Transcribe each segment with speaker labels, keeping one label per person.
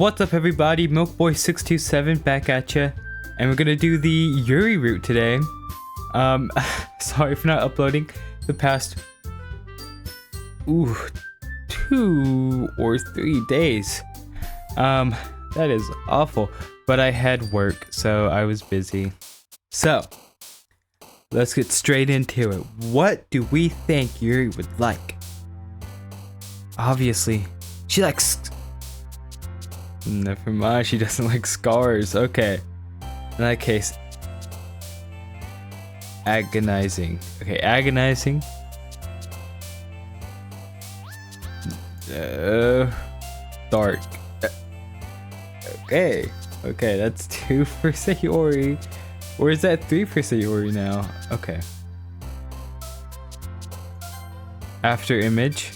Speaker 1: What's up everybody, Milkboy627 back at ya, and we're gonna do the Yuri route today. Sorry for not uploading the past 2 or 3 days. That is awful, but I had work, so I was busy. So, let's get straight into it. What do we think Yuri would like? Obviously, she likes... Never mind, she doesn't like scars. Okay. In that case, agonizing. Okay, agonizing. Dark. Okay. Okay, that's 2 for Sayori. Or is that 3 for Sayori now? Okay. After image.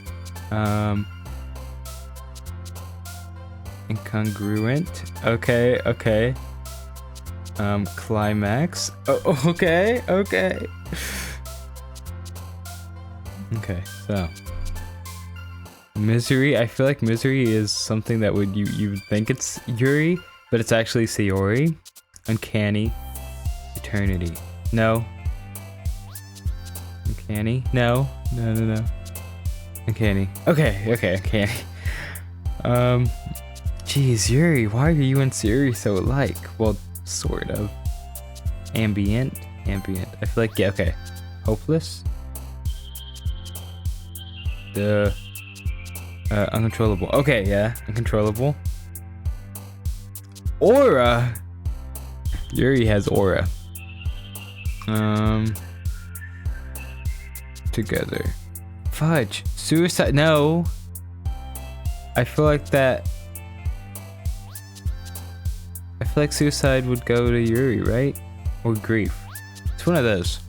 Speaker 1: Incongruent. Okay, okay. Climax. Oh, okay, okay. Okay, so misery. I feel like misery is something that would you would think it's Yuri, but it's actually Sayori. Uncanny. Eternity. No. Uncanny. No. No, no, no. Uncanny. Okay, okay, uncanny. Jeez, Yuri, why are you and Yuri so alike? Well, sort of. Ambient. Ambient. I feel like, yeah, okay. Hopeless. Uncontrollable. Okay, yeah. Uncontrollable. Aura. Yuri has aura. Together. Fudge. Suicide. No. I feel like that. I feel like suicide would go to Yuri, right? Or grief. It's one of those.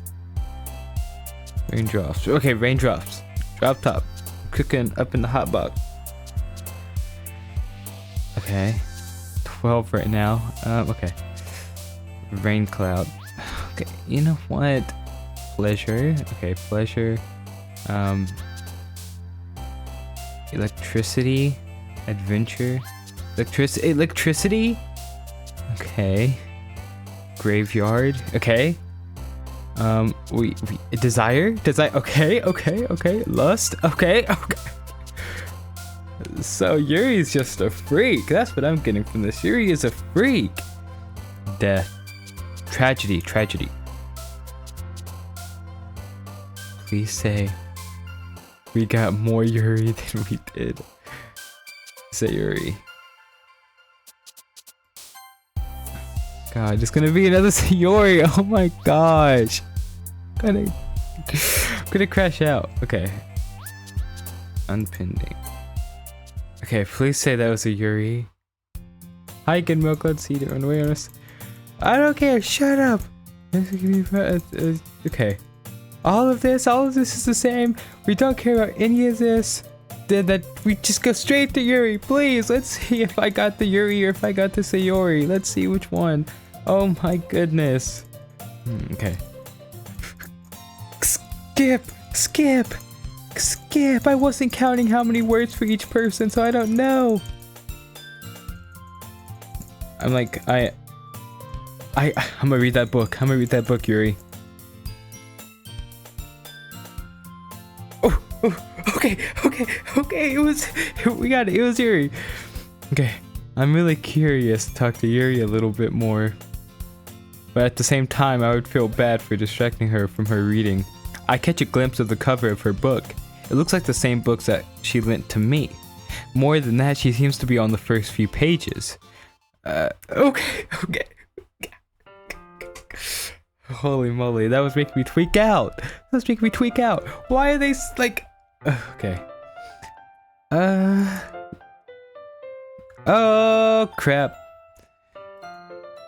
Speaker 1: Raindrops. Okay, raindrops. Drop top. Cooking up in the hot box. Okay. 12 right now. Okay. Rain cloud. Okay, you know what? Pleasure. Okay, pleasure. Electricity. Adventure. Electricity? Okay. Graveyard. Okay. We desire. Okay, okay, okay. Lust. Okay, okay. So Yuri's just a freak. That's what I'm getting from this. Yuri is a freak. Death. Tragedy. Tragedy. Please say we got more Yuri than we did. Say Yuri. God, it's gonna be another Sayori. Oh my gosh. I'm gonna crash out. Okay. Unpending. Okay, please say that was a Yuri. Hi, good milk. Let's see the way on us. I don't care. Shut up. Okay. All of this is the same. We don't care about any of this. That we just go straight to Yuri. Please, let's see if I got the Yuri or if I got the Sayori. Let's see which one. Oh my goodness. Okay. Skip. Skip. Skip. I wasn't counting how many words for each person, so I don't know. I'm like, I'm gonna read that book. I'm gonna read that book, Yuri. Okay, we got it. It was Yuri. Okay, I'm really curious to talk to Yuri a little bit more. But at the same time, I would feel bad for distracting her from her reading. I catch a glimpse of the cover of her book. It looks like the same books that she lent to me. More than that, she seems to be on the first few pages. Okay. Holy moly, that was making me tweak out. Why are they like... Okay. Oh, crap.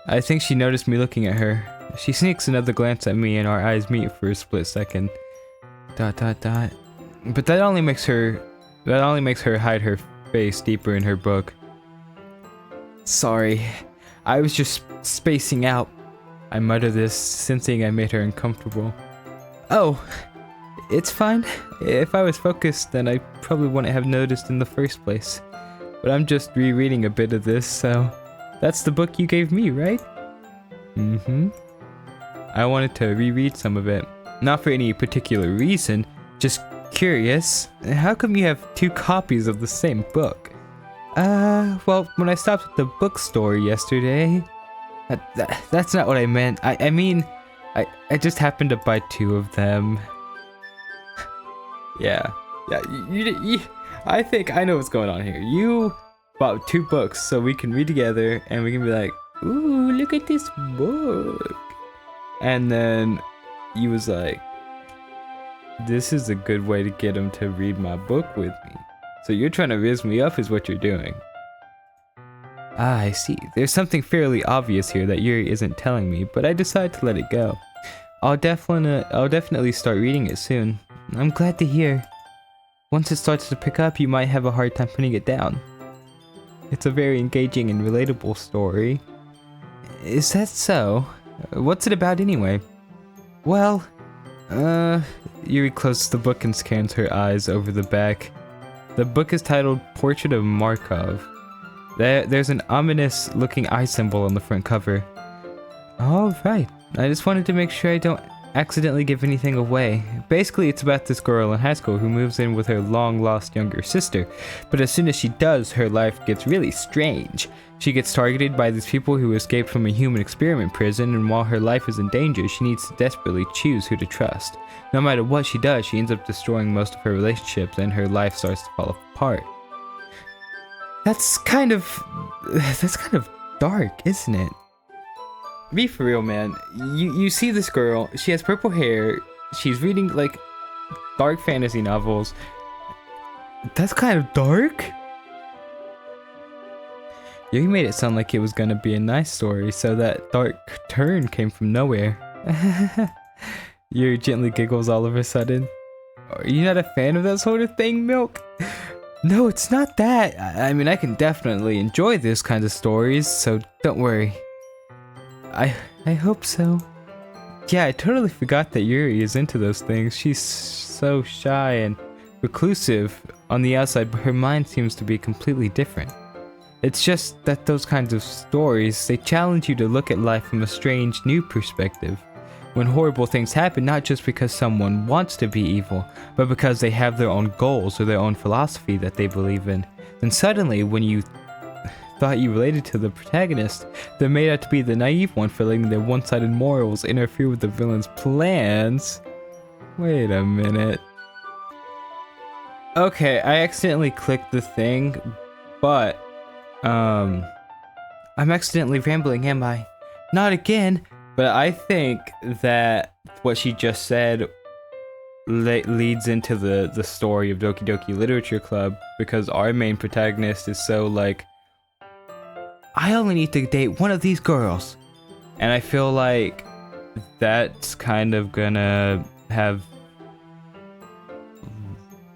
Speaker 1: I think she noticed me looking at her. She sneaks another glance at me and our eyes meet for a split second. ... But that only makes her hide her face deeper in her book. Sorry. I was just spacing out. I mutter this, sensing I made her uncomfortable. Oh, it's fine. If I was focused, then I probably wouldn't have noticed in the first place. but I'm just rereading a bit of this, so that's the book you gave me, right? Mm-hmm. I wanted to reread some of it. Not for any particular reason, just curious. How come you have 2 copies of the same book? Well, when I stopped at the bookstore yesterday... That's not what I meant. I mean, I just happened to buy 2 of them. Yeah, I think I know what's going on here. You bought 2 books so we can read together and we can be like, ooh, look at this book. And then you was like, this is a good way to get him to read my book with me. So you're trying to riz me up is what you're doing. Ah, I see. There's something fairly obvious here that Yuri isn't telling me, but I decide to let it go. I'll definitely start reading it soon. I'm glad to hear. Once it starts to pick up, you might have a hard time putting it down. It's a very engaging and relatable story. Is that so? What's it about anyway? Well, Yuri closes the book and scans her eyes over the back. The book is titled Portrait of Markov. There's an ominous looking eye symbol on the front cover. Alright, I just wanted to make sure I don't accidentally give anything away. Basically, it's about this girl in high school who moves in with her long lost younger sister, but as soon as she does, her life gets really strange. She gets targeted by these people who escaped from a human experiment prison, and while her life is in danger, she needs to desperately choose who to trust. No matter what she does, she ends up destroying most of her relationships and her life starts to fall apart. That's kind of dark, isn't it? Be for real, man. You see this girl, she has purple hair, she's reading like dark fantasy novels. That's kind of dark? You made it sound like it was gonna be a nice story, so that dark turn came from nowhere. Yuri gently giggles all of a sudden. Are you not a fan of that sort of thing, Milk? No, it's not that. I mean, I can definitely enjoy this kind of stories, so don't worry. I hope so. Yeah, I totally forgot that Yuri is into those things. She's so shy and reclusive on the outside, but her mind seems to be completely different. It's just that those kinds of stories, they challenge you to look at life from a strange, new perspective. When horrible things happen, not just because someone wants to be evil, but because they have their own goals or their own philosophy that they believe in, then suddenly, when you thought you related to the protagonist, they're made out to be the naive one for letting their one-sided morals interfere with the villain's plans. Wait a minute. Okay, I accidentally clicked the thing, but, I'm accidentally rambling, am I? Not again! But I think that what she just said leads into the story of Doki Doki Literature Club, because our main protagonist is so like, I only need to date one of these girls. And I feel like that's kind of gonna have,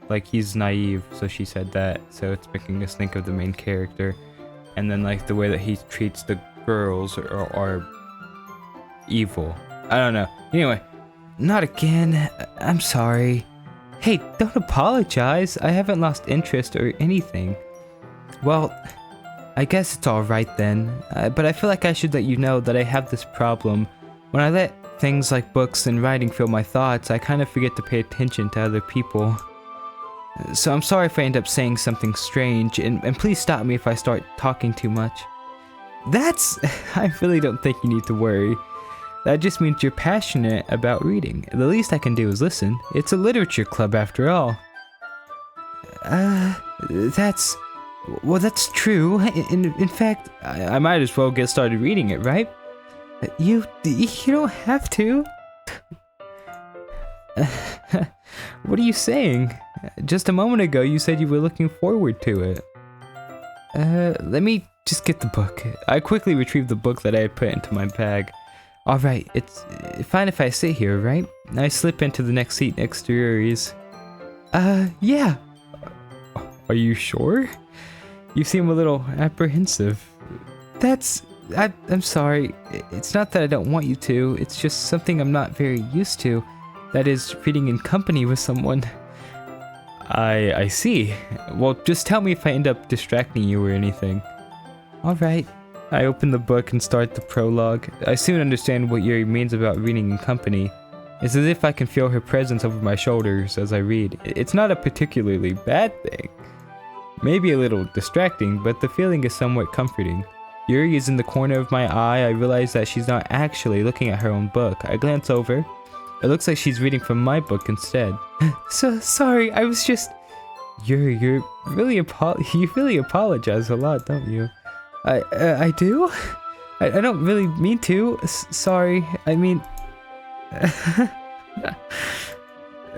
Speaker 1: like, he's naive, so she said that, so it's making us think of the main character. And then like the way that he treats the girls are evil. I don't know. Anyway, not again. I'm sorry. Hey, don't apologize. I haven't lost interest or anything. Well, I guess it's alright then. But I feel like I should let you know that I have this problem. When I let things like books and writing fill my thoughts, I kind of forget to pay attention to other people. So I'm sorry if I end up saying something strange, and please stop me if I start talking too much. I really don't think you need to worry. That just means you're passionate about reading. The least I can do is listen. It's a literature club after all. That's true. In fact, I might as well get started reading it, right? You don't have to. What are you saying? Just a moment ago you said you were looking forward to it. Let me just get the book. I quickly retrieved the book that I had put into my bag. Alright, it's fine if I sit here, right? I slip into the next seat next to Yuri's. Yeah. Are you sure? You seem a little apprehensive. I'm sorry. It's not that I don't want you to, it's just something I'm not very used to. That is, reading in company with someone. I see. Well, just tell me if I end up distracting you or anything. Alright. I open the book and start the prologue. I soon understand what Yuri means about reading in company. It's as if I can feel her presence over my shoulders as I read. It's not a particularly bad thing. Maybe a little distracting, but the feeling is somewhat comforting. Yuri is in the corner of my eye. I realize that she's not actually looking at her own book. I glance over. It looks like she's reading from my book instead. So sorry, I was just... Yuri, you really apologize a lot, don't you? I do? I don't really mean to. Sorry, I mean...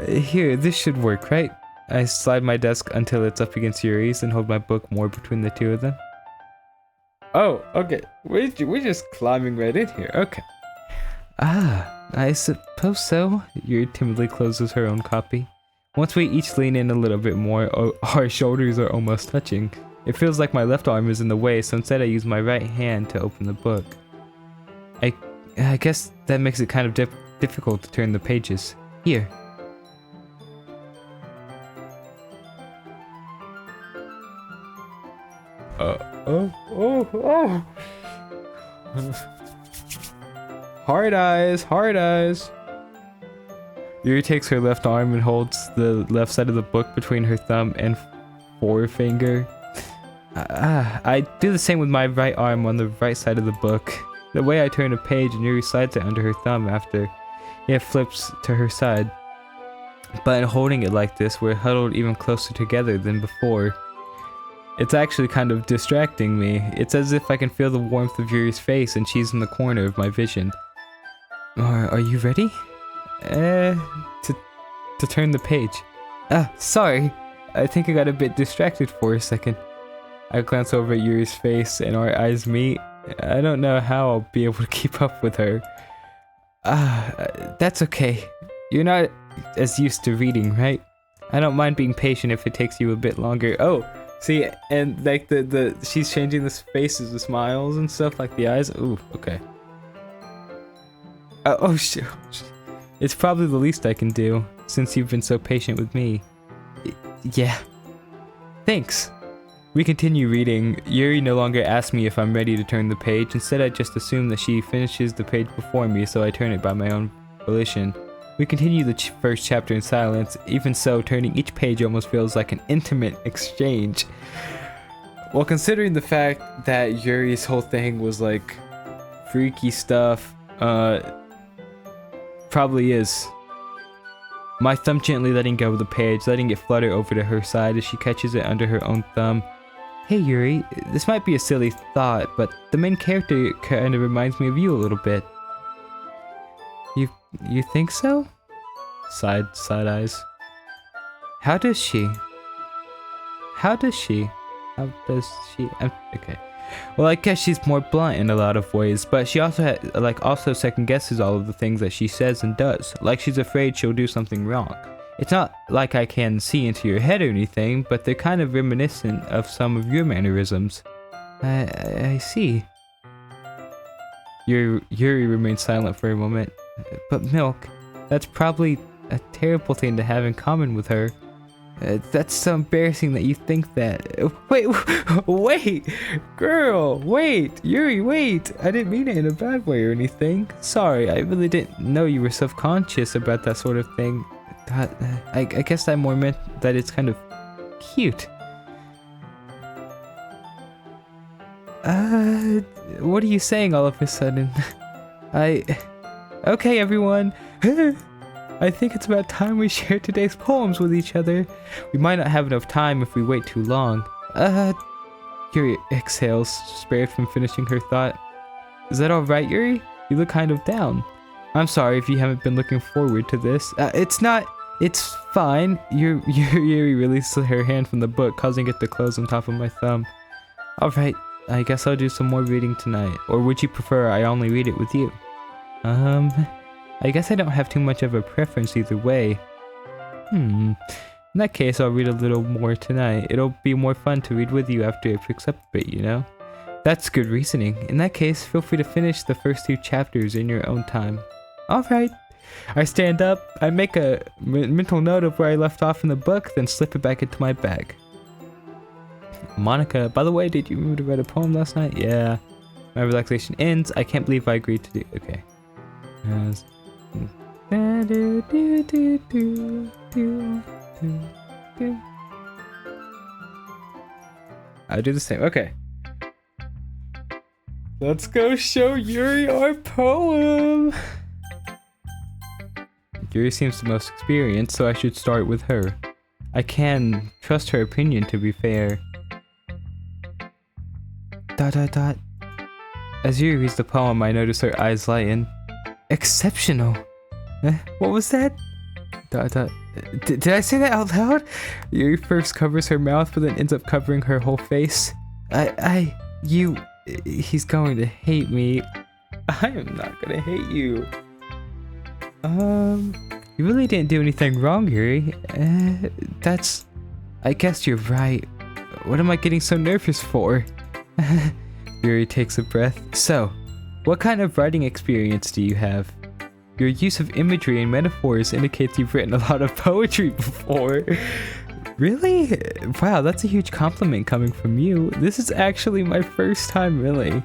Speaker 1: Here, this should work, right? I slide my desk until it's up against Yuri's and hold my book more between the two of them. Oh, okay. We're just climbing right in here. Okay. Ah, I suppose so. Yuri timidly closes her own copy. Once we each lean in a little bit more, our shoulders are almost touching. It feels like my left arm is in the way, so instead I use my right hand to open the book. I guess that makes it kind of difficult to turn the pages. Here. Hard eyes, hard eyes. Yuri takes her left arm and holds the left side of the book between her thumb and forefinger. I do the same with my right arm on the right side of the book. The way I turn a page and Yuri slides it under her thumb after it flips to her side. But in holding it like this, we're huddled even closer together than before. It's actually kind of distracting me. It's as if I can feel the warmth of Yuri's face and she's in the corner of my vision. Are you ready? To turn the page. Sorry. I think I got a bit distracted for a second. I glance over at Yuri's face and our eyes meet. I don't know how I'll be able to keep up with her. That's okay. You're not as used to reading, right? I don't mind being patient if it takes you a bit longer. Oh, see, and like she's changing the faces, the smiles and stuff, like the eyes. Ooh, okay. Oh shit. It's probably the least I can do, since you've been so patient with me. Yeah. Thanks. We continue reading. Yuri no longer asks me if I'm ready to turn the page. Instead, I just assume that she finishes the page before me, so I turn it by my own volition. We continue the first chapter in silence. Even so, turning each page almost feels like an intimate exchange. Well, considering the fact that Yuri's whole thing was like freaky stuff, probably is. My thumb gently letting go of the page, letting it flutter over to her side as she catches it under her own thumb. Hey Yuri, this might be a silly thought, but the main character kind of reminds me of you a little bit. You think so? Side eyes. How does she? Okay. Well, I guess she's more blunt in a lot of ways, but she also also second guesses all of the things that she says and does. Like she's afraid she'll do something wrong. It's not like I can see into your head or anything, but they're kind of reminiscent of some of your mannerisms. I see. Yuri remains silent for a moment. But Milk, that's probably a terrible thing to have in common with her. That's so embarrassing that you think that. Wait, girl, wait, Yuri, wait. I didn't mean it in a bad way or anything. Sorry, I really didn't know you were self-conscious about that sort of thing. I guess I more meant that it's kind of cute. What are you saying all of a sudden? Okay, everyone. I think it's about time we share today's poems with each other. We might not have enough time if we wait too long. Yuri exhales, spared from finishing her thought. Is that alright, Yuri? You look kind of down. I'm sorry if you haven't been looking forward to this. It's fine. Yuri released her hand from the book, causing it to close on top of my thumb. Alright, I guess I'll do some more reading tonight. Or would you prefer I only read it with you? I guess I don't have too much of a preference either way. In that case, I'll read a little more tonight. It'll be more fun to read with you after it picks up a bit, you know? That's good reasoning. In that case, feel free to finish the first 2 chapters in your own time. Alright. I stand up, I make a mental note of where I left off in the book, then slip it back into my bag. Monica, by the way, did you remember to write a poem last night? Yeah. My relaxation ends. I can't believe I agreed to do. Okay. I'll do the same. Okay. Let's go show Yuri our poem. Yuri seems the most experienced, so I should start with her. I can trust her opinion, to be fair. ... As Yuri reads the poem, I notice her eyes lighten. Exceptional! What was that? ... Did I say that out loud? Yuri first covers her mouth, but then ends up covering her whole face. He's going to hate me. I am not gonna hate you. You really didn't do anything wrong, Yuri. I guess you're right. What am I getting so nervous for? Yuri takes a breath. So, what kind of writing experience do you have? Your use of imagery and metaphors indicates you've written a lot of poetry before. Really? Wow, that's a huge compliment coming from you. This is actually my first time, really.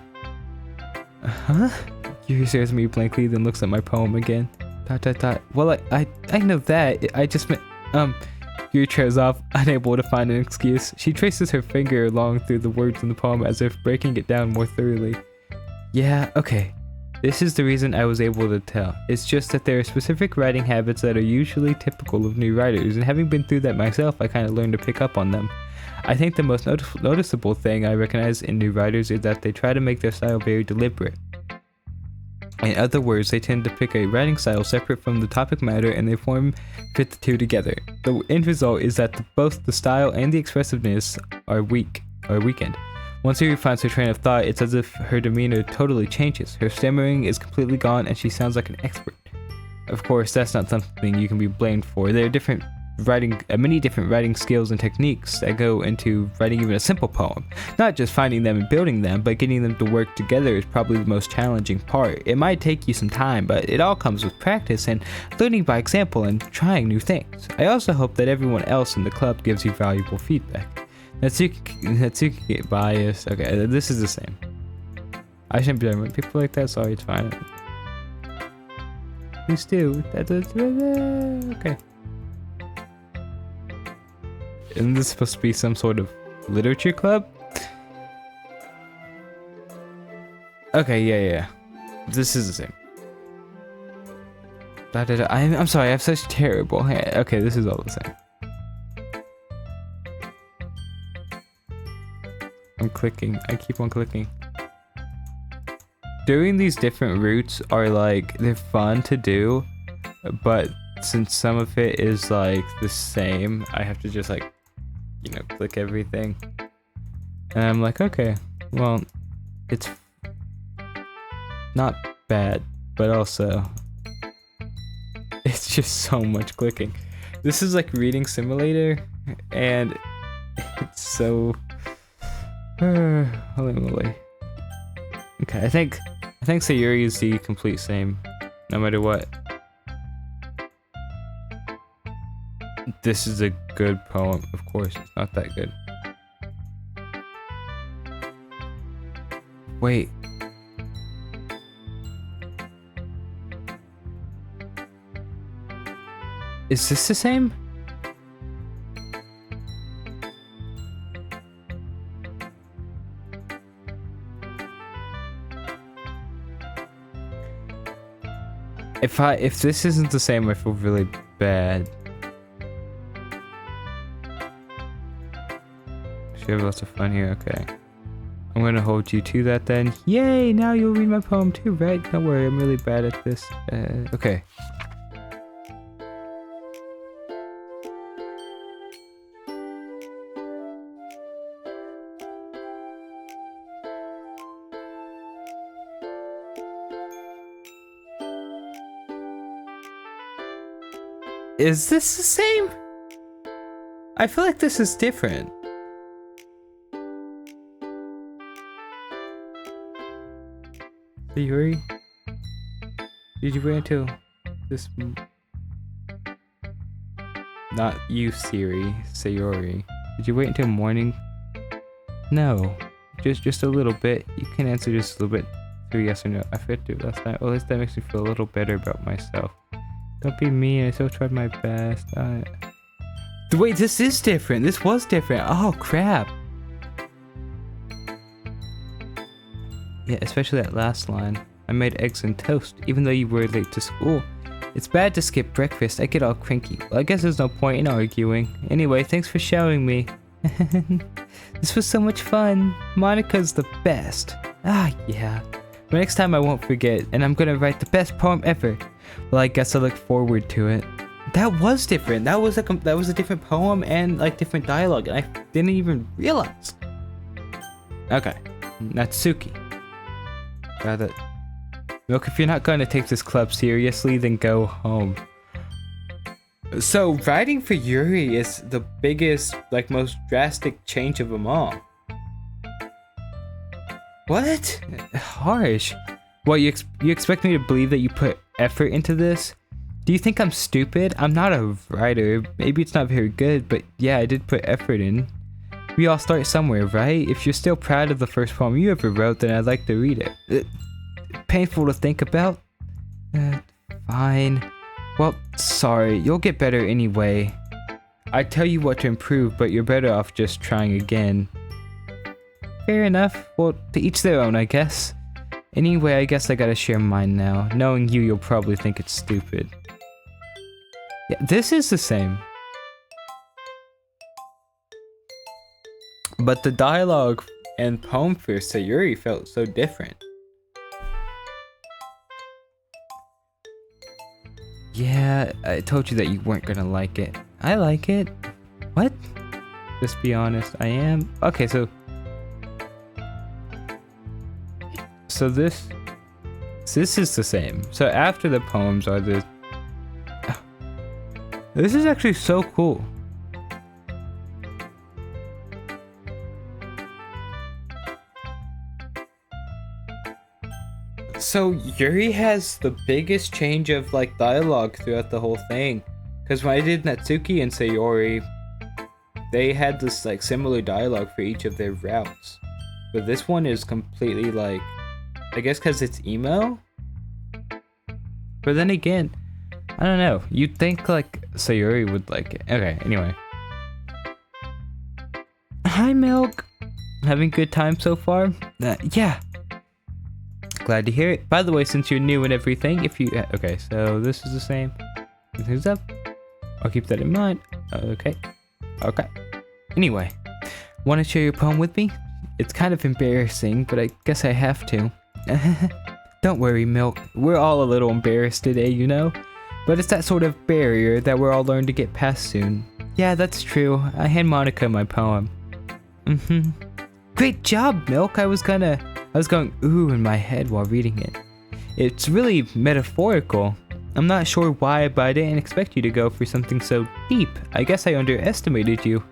Speaker 1: Huh? Yuri stares at me blankly, then looks at my poem again. ... Well, I know that. I just meant, Yuri trails off, unable to find an excuse. She traces her finger along through the words in the poem as if breaking it down more thoroughly. Yeah, okay. This is the reason I was able to tell. It's just that there are specific writing habits that are usually typical of new writers, and having been through that myself, I kind of learned to pick up on them. I think the most noticeable thing I recognize in new writers is that they try to make their style very deliberate. In other words, they tend to pick a writing style separate from the topic matter and they fit the two together. The end result is that both the style and the expressiveness are weakened. Once Yuri finds her train of thought, it's as if her demeanor totally changes. Her stammering is completely gone and she sounds like an expert. Of course, that's not something you can be blamed for. There are many different writing skills and techniques that go into writing even a simple poem. Not just finding them and building them, but getting them to work together is probably the most challenging part. It might take you some time, but it all comes with practice and learning by example and trying new things. I also hope that everyone else in the club gives you valuable feedback. Natsuki get biased. Okay, this is the same. I shouldn't be talking about people like that, sorry, it's fine. Please do. Okay. Isn't this supposed to be some sort of literature club? Okay, yeah. This is the same. I'm sorry, I have such terrible hand. Okay, this is all the same. I'm clicking. I keep on clicking. Doing these different routes are like, they're fun to do, but since some of it is like the same, I have to just like, click everything. And I'm like, okay, well, it's not bad, but also it's just so much clicking. This is like reading simulator, and it's so holy moly. Okay, I think Sayuri is the complete same, no matter what. This is a good poem, of course. It's not that good. Wait. Is this the same? If this isn't the same, I feel really bad. We have lots of fun here, okay. I'm gonna hold you to that then. Yay, now you'll read my poem too, right? Don't worry, I'm really bad at this. Okay. Is this the same? I feel like this is different. Yuri? Did you wait until This... Not you, Siri. Sayori. Did you wait until morning? No. Just a little bit. You can answer just a little bit through yes or no. I forgot to do it last night. Well, at least that makes me feel a little better about myself. Don't be mean. I still tried my best. Wait, this is different. This was different. Oh, crap. Yeah, especially that last line. I made eggs and toast, even though you were late to school. It's bad to skip breakfast. I get all cranky. Well, I guess there's no point in arguing. Anyway, thanks for showing me. This was so much fun. Monica's the best. Ah, yeah. But next time I won't forget, and I'm gonna write the best poem ever. Well, I guess I look forward to it. That was different. That was a different poem and like different dialogue, and I didn't even realize. Okay, Natsuki. Got it. Look, if you're not gonna take this club seriously, then go home. So writing for Yuri is the biggest, like most drastic change of them all. What? Harsh. What, you expect me to believe that you put effort into this? Do you think I'm stupid? I'm not a writer. Maybe it's not very good, but yeah, I did put effort in. We all start somewhere, right? If you're still proud of the first poem you ever wrote, then I'd like to read it. Painful to think about? Fine. Well, sorry, you'll get better anyway. I tell you what to improve, but you're better off just trying again. Fair enough. Well, to each their own, I guess. Anyway, I guess I gotta share mine now. Knowing you, you'll probably think it's stupid. Yeah, this is the same. But the dialogue and poem for Sayuri felt so different. Yeah, I told you that you weren't gonna like it. I like it. What? Just be honest, I am. Okay, so this is the same. So after the poems are the... This is actually so cool. So Yuri has the biggest change of like dialogue throughout the whole thing. Because when I did Natsuki and Sayori, they had this like similar dialogue for each of their routes. But this one is completely like, I guess because it's emo? But then again, I don't know. You'd think like Sayori would like it. Okay, anyway. Hi, Milk. Having a good time so far? Yeah. Glad to hear it. By the way, since you're new and everything, if you... Okay, so this is the same. Who's up? I'll keep that in mind. Okay. Okay. Anyway, want to share your poem with me? It's kind of embarrassing, but I guess I have to. Don't worry, Milk. We're all a little embarrassed today, you know? But it's that sort of barrier that we're all learn to get past soon. Yeah, that's true. I hand Monica my poem. Great job, Milk. I was going ooh in my head while reading it. It's really metaphorical. I'm not sure why, but I didn't expect you to go for something so deep. I guess I underestimated you.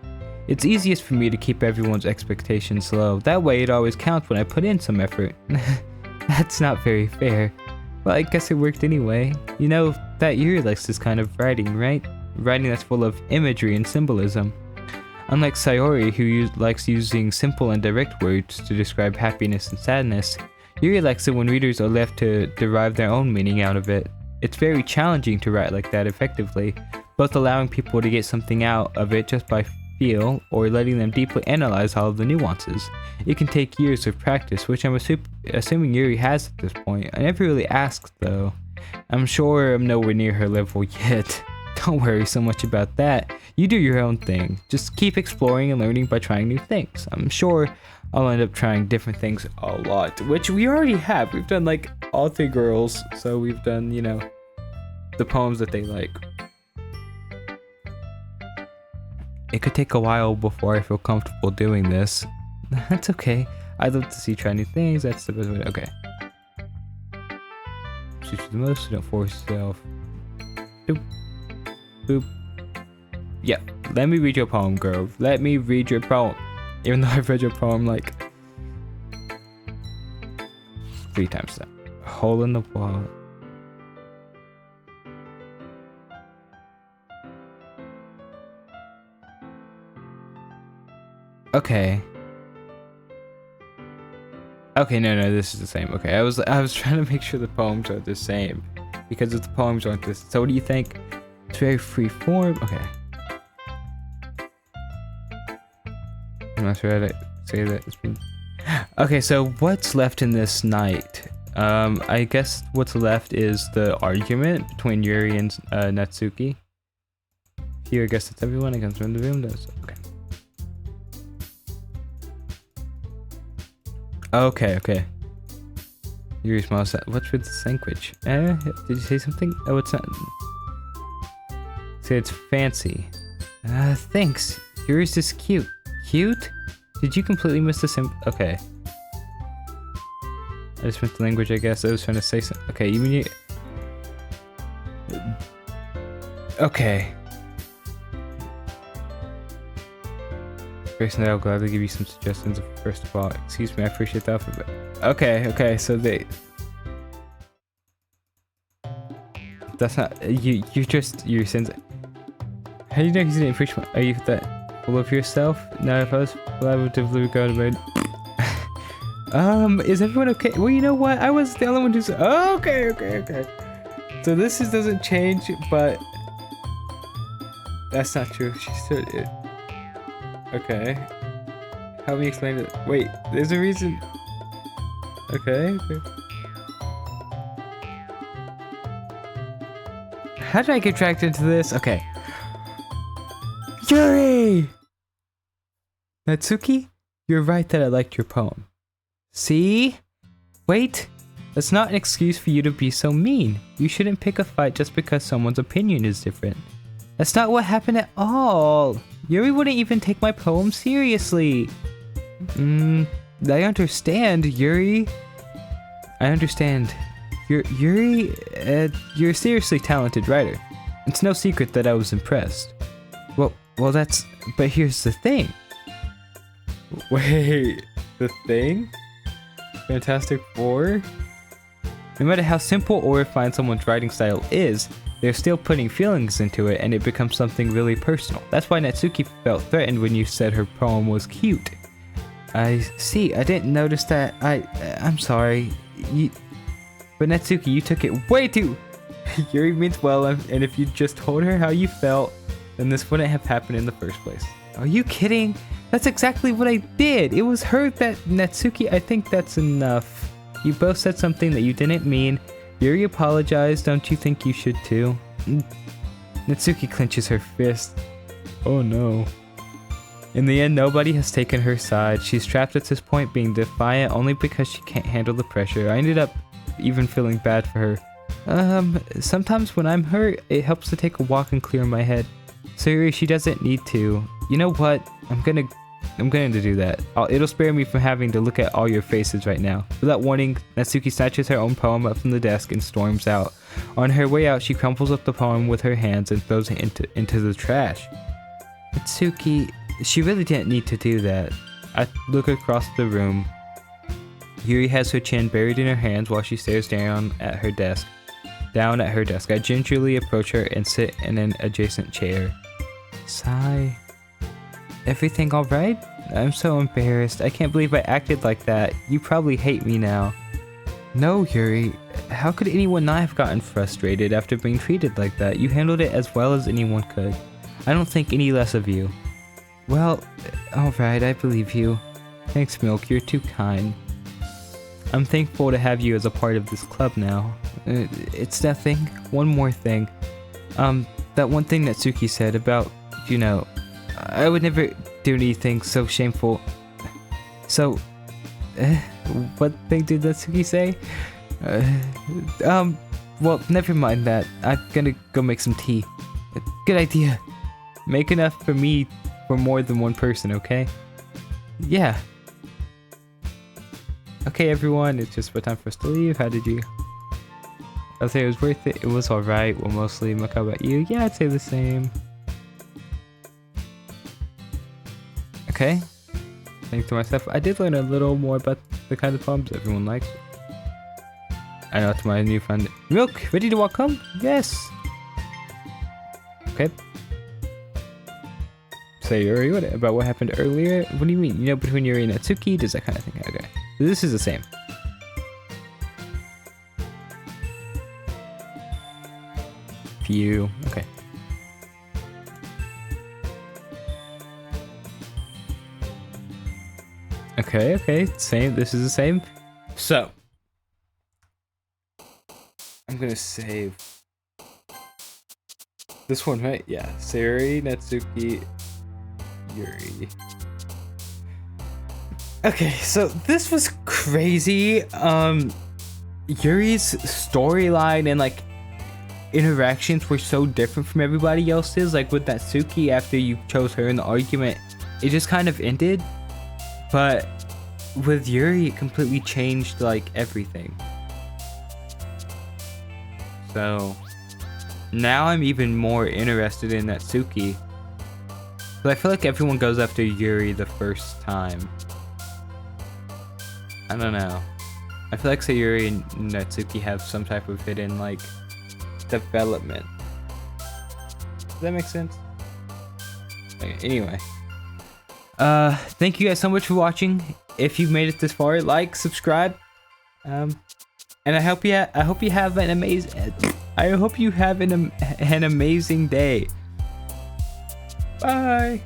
Speaker 1: It's easiest for me to keep everyone's expectations low. That way it always counts when I put in some effort. That's not very fair. Well, I guess it worked anyway. You know that Yuri likes this kind of writing, right? Writing that's full of imagery and symbolism. Unlike Sayori, who likes using simple and direct words to describe happiness and sadness, Yuri likes it when readers are left to derive their own meaning out of it. It's very challenging to write like that effectively, both allowing people to get something out of it just by feel or letting them deeply analyze all of the nuances. It can take years of practice, which I'm assuming Yuri has at this point. I never really asked though. I'm sure I'm nowhere near her level yet. Don't worry so much about that. You do your own thing. Just keep exploring and learning by trying new things. I'm sure I'll end up trying different things a lot, which we already have. We've done like all three girls, so we've done, you know, the poems that they like. It could take a while before I feel comfortable doing this. That's okay. I'd love to see try new things. That's the best way. Okay. Suit you the most, so don't force yourself. Boop. Boop. Yeah, let me read your poem, girl. Let me read your poem. Even though I've read your poem like 3 times now. Hole in the wall. Okay. Okay, no, this is the same. Okay, I was trying to make sure the poems are the same. Because if the poems aren't this. So what do you think? It's very free form. Okay. I'm not sure how to say that. It's been... Okay, so what's left in this night? I guess what's left is the argument between Yuri and Natsuki. Here, I guess it's everyone. I comes from the room. Does okay. Yuri smiles. What's with the language? Did you say something? Oh, it's not. Say it's fancy. Thanks. Yuri's just cute. Cute? Did you completely miss the Okay. I just meant the language, I guess. I was trying to say something. Okay, you mean you... Okay. Grayson, I'll gladly give you some suggestions. First of all, excuse me, I appreciate the alphabet. Okay, so they... That's not... You're saying... How do you know he's an appreciate? Are you that full of yourself? No, if I was... Well, I would have literally gone to bed. Is everyone okay? Well, you know what? I was the only one who's... Oh, okay. So this doesn't change, but... That's not true. She said... Okay. Help me explain it. Wait, there's a reason. Okay. How did I get dragged into this? Okay. Yuri! Natsuki, you're right that I liked your poem. See? Wait. That's not an excuse for you to be so mean. You shouldn't pick a fight just because someone's opinion is different. That's not what happened at all. Yuri wouldn't even take my poem seriously. I understand, Yuri. I understand. Yuri, you're a seriously talented writer. It's no secret that I was impressed. Well, that's... But here's the thing. Wait, the thing? Fantastic Four? No matter how simple or refined someone's writing style is, they're still putting feelings into it and it becomes something really personal. That's why Natsuki felt threatened when you said her poem was cute. I see, I didn't notice that. I'm sorry. But Natsuki, you took it way too... Yuri means well, and if you just told her how you felt, then this wouldn't have happened in the first place. Are you kidding? That's exactly what I did. It was her that... Natsuki, I think that's enough. You both said something that you didn't mean. Yuri apologized, don't you think you should too? Natsuki clenches her fist. Oh no. In the end, nobody has taken her side. She's trapped at this point, being defiant only because she can't handle the pressure. I ended up even feeling bad for her. Sometimes when I'm hurt, it helps to take a walk and clear my head. So Yuri, she doesn't need to. You know what? I'm going to do that. It'll spare me from having to look at all your faces right now. Without warning, Natsuki snatches her own poem up from the desk and storms out. On her way out, she crumples up the poem with her hands and throws it into the trash. Natsuki, she really didn't need to do that. I look across the room. Yuri has her chin buried in her hands while she stares down at her desk. I gingerly approach her and sit in an adjacent chair. Sigh. Everything alright? I'm so embarrassed. I can't believe I acted like that. You probably hate me now. No, Yuri. How could anyone not have gotten frustrated after being treated like that? You handled it as well as anyone could. I don't think any less of you. Well, alright, I believe you. Thanks, Milk. You're too kind. I'm thankful to have you as a part of this club now. It's nothing. One more thing. That one thing that Natsuki said about, you know, I would never do anything so shameful. So, what thing did Natsuki say? Well, never mind that. I'm gonna go make some tea. Good idea. Make enough for me for more than one person, okay? Yeah. Okay, everyone, it's just about time for us to leave. How did you... I'll say it was worth it. It was alright. Well, mostly. How about you? Yeah, I'd say the same. Okay. Thanks to myself. I did learn a little more about the kind of poems everyone likes. I know it's my new friend. Milk, ready to walk home? Yes. Okay. Sayuri about what happened earlier? What do you mean? You know, between Yuri and Natsuki? Does that kind of thing? Okay. This is the same. Few. Okay. Okay, same. This is the same. So, I'm gonna save this one, right? Yeah. Sayuri, Natsuki, Yuri. Okay, so this was crazy. Yuri's storyline and like interactions were so different from everybody else's. Like with Natsuki, after you chose her in the argument, it just kind of ended. But with Yuri, it completely changed like everything. So now I'm even more interested in Natsuki. But I feel like everyone goes after Yuri the first time. I don't know. I feel like Sayuri and Natsuki have some type of hidden like development. Does that make sense? Okay, anyway. Thank you guys so much for watching. If you've made it this far, like, subscribe. And I hope you have an amazing day. Bye.